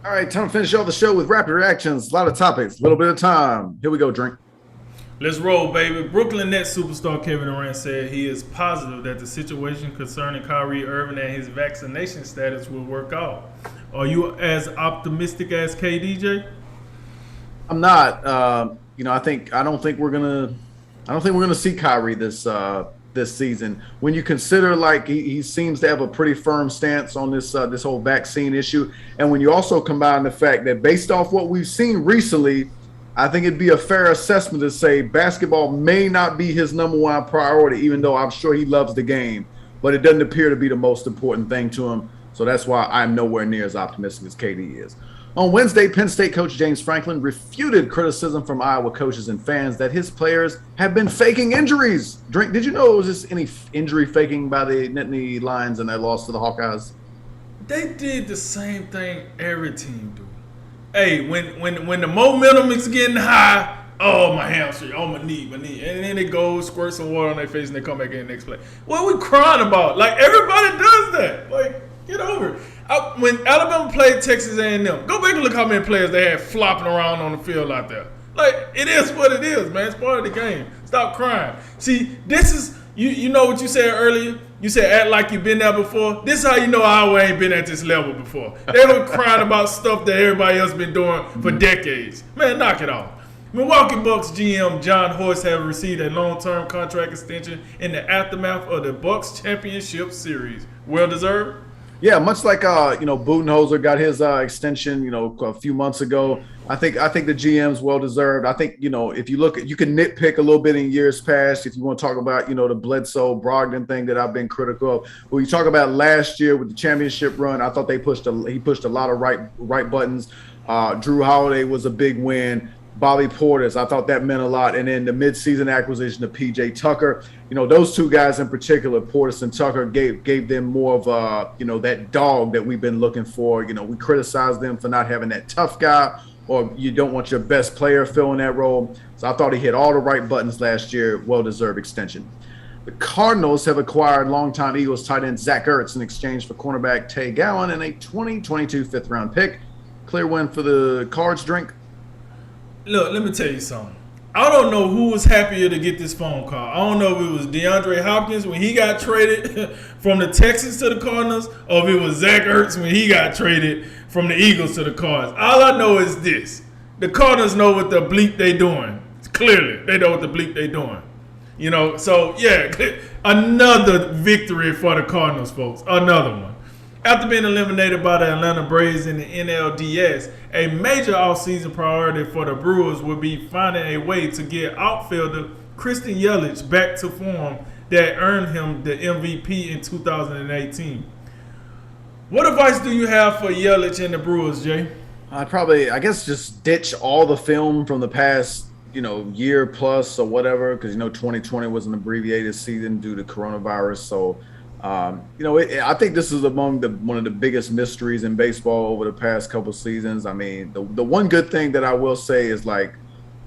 All right, time to finish off the show with rapid reactions. A lot of topics, a little bit of time. Here we go, drink. Let's roll, baby. Brooklyn Nets superstar Kevin Durant said he is positive that the situation concerning Kyrie Irving and his vaccination status will work out. Are you as optimistic as KDJ? I'm not. I don't think we're gonna see Kyrie this season. When you consider like he seems to have a pretty firm stance on this whole vaccine issue, and when you also combine the fact that based off what we've seen recently, I think it'd be a fair assessment to say basketball may not be his number one priority, even though I'm sure he loves the game, but it doesn't appear to be the most important thing to him. So that's why I'm nowhere near as optimistic as KD is. On Wednesday, Penn State coach James Franklin refuted criticism from Iowa coaches and fans that his players have been faking injuries. Drink, did you know it was just any injury faking by the Nittany Lions and their loss to the Hawkeyes? They did the same thing every team do. Hey, when the momentum is getting high, oh my hamstring, oh my knee, and then they go squirt some water on their face and they come back in the next play. What are we crying about? Like everybody does that. Like get over it. When Alabama played Texas A&M, go back and look how many players they had flopping around on the field out there. Like it is what it is, man. It's part of the game. Stop crying. See, this is you know what you said earlier. You said act like you've been there before. This is how you know Iowa ain't been at this level before. They were crying about stuff that everybody else been doing for decades. Man, knock it off. Milwaukee Bucks GM John Horst have received a long-term contract extension in the aftermath of the Bucks championship series. Well deserved. Yeah, much like Budenholzer got his extension, a few months ago. I think the GM's well deserved. I think if you look at, you can nitpick a little bit in years past if you want to talk about the Bledsoe Brogdon thing that I've been critical of. But you talk about last year with the championship run, I thought he pushed a lot of right buttons. Drew Holiday was a big win. Bobby Portis, I thought that meant a lot. And then the midseason acquisition of PJ Tucker, those two guys in particular, Portis and Tucker, gave them more of that dog that we've been looking for. We criticized them for not having that tough guy, or you don't want your best player filling that role. So I thought he hit all the right buttons last year. Well-deserved extension. The Cardinals have acquired longtime Eagles tight end Zach Ertz in exchange for cornerback Tay Gowan and a 2022 fifth-round pick. Clear win for the Cards, drink. Look, let me tell you something. I don't know who was happier to get this phone call. I don't know if it was DeAndre Hopkins when he got traded from the Texans to the Cardinals, or if it was Zach Ertz when he got traded from the Eagles to the Cards. All I know is this. The Cardinals know what the bleep they doing. Clearly, they know what the bleep they doing. So, yeah, another victory for the Cardinals, folks. Another one. After being eliminated by the Atlanta Braves in the NLDS, a major offseason priority for the Brewers will be finding a way to get outfielder Christian Yelich back to form that earned him the MVP in 2018. What advice do you have for Yelich and the Brewers, Jay? I guess just ditch all the film from the past, year plus or whatever, because 2020 was an abbreviated season due to coronavirus. So, I think this is one of the biggest mysteries in baseball over the past couple seasons. I mean, the one good thing that I will say is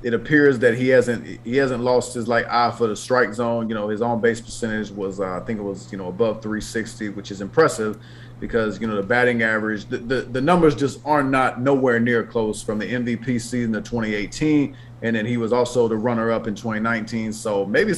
it appears that he hasn't lost his eye for the strike zone. His on base percentage was I think it was above 360, which is impressive because the batting average, the numbers just are not nowhere near close from the MVP season of 2018, and then he was also the runner up in 2019. So maybe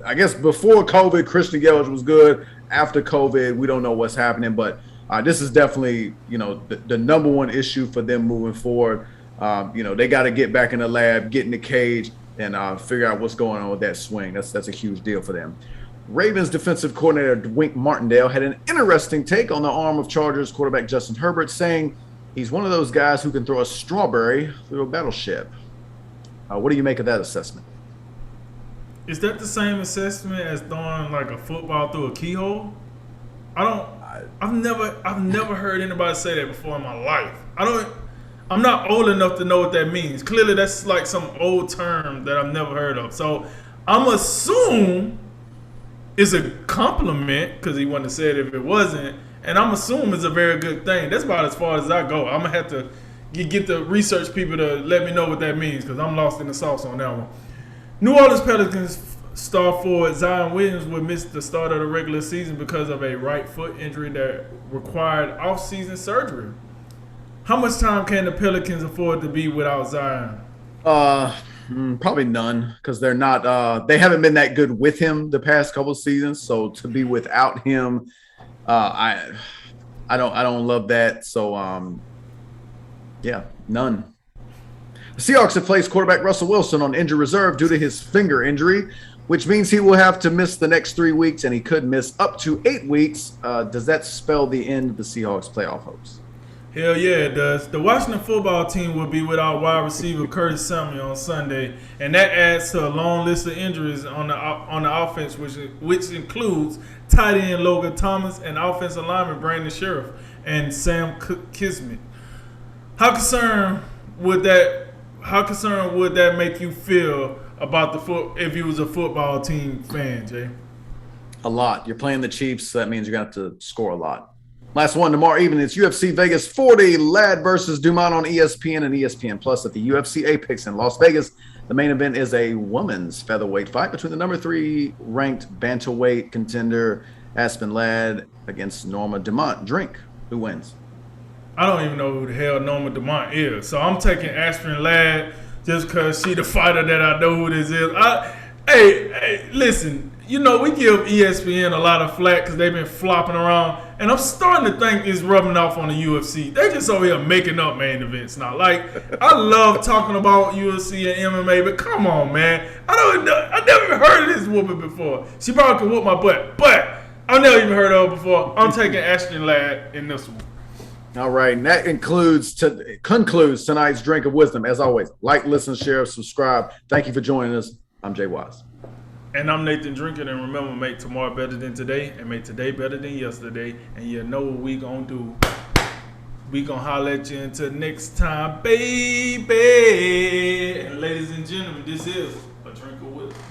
I guess before COVID, Christian Yelich was good. After COVID, we don't know what's happening, but this is definitely, the number one issue for them moving forward. They got to get back in the lab, get in the cage, and figure out what's going on with that swing. That's a huge deal for them. Ravens defensive coordinator Wink Martindale had an interesting take on the arm of Chargers quarterback Justin Herbert, saying he's one of those guys who can throw a strawberry through a battleship. What do you make of that assessment? Is that the same assessment as throwing a football through a keyhole? I've never heard anybody say that before in my life. I'm not old enough to know what that means. Clearly that's some old term that I've never heard of. So I'm assume it's a compliment because he wouldn't have said it if it wasn't. And I'm assuming it's a very good thing. That's about as far as I go. I'm going to have to get the research people to let me know what that means because I'm lost in the sauce on that one. New Orleans Pelicans star forward Zion Williams would miss the start of the regular season because of a right foot injury that required off-season surgery. How much time can the Pelicans afford to be without Zion? Probably none because they're not. They haven't been that good with him the past couple of seasons. So to be without him, I don't love that. So yeah, none. The Seahawks have placed quarterback Russell Wilson on injury reserve due to his finger injury, which means he will have to miss the next 3 weeks, and he could miss up to 8 weeks. Does that spell the end of the Seahawks' playoff hopes? Hell yeah, it does. The Washington football team will be without wide receiver Curtis Samuel on Sunday, and that adds to a long list of injuries on the offense, which includes tight end Logan Thomas and offensive lineman Brandon Sheriff and Sam Kismet. How concerned would that make you feel about if you was a football team fan, Jay? A lot. You're playing the Chiefs, so that means you're going to have to score a lot. Last one tomorrow evening. It's UFC Vegas 40, LADD versus DUMONT on ESPN and ESPN Plus at the UFC Apex in Las Vegas. The main event is a women's featherweight fight between the number 3 ranked bantamweight contender Aspen Ladd against Norma Dumont. Drink. Who wins? I don't even know who the hell Norma Dumont is, so I'm taking Aspen Ladd just because she the fighter that I know who this is. Hey, listen. You know, we give ESPN a lot of flack because they've been flopping around. And I'm starting to think it's rubbing off on the UFC. They just over here making up main events now. Like, I love talking about UFC and MMA, but come on, man. I never even heard of this woman before. She probably could whoop my butt, but I've never even heard of her before. I'm taking Ashton Ladd in this one. All right, and that concludes tonight's Drink of Wisdom. As always, like, listen, share, subscribe. Thank you for joining us. I'm Jay Wise. And I'm Nathan Drinking, and remember, make tomorrow better than today, and make today better than yesterday. And you know what we gonna do. We gonna holler at you until next time, baby. And ladies and gentlemen, this is a Drink of Wisdom.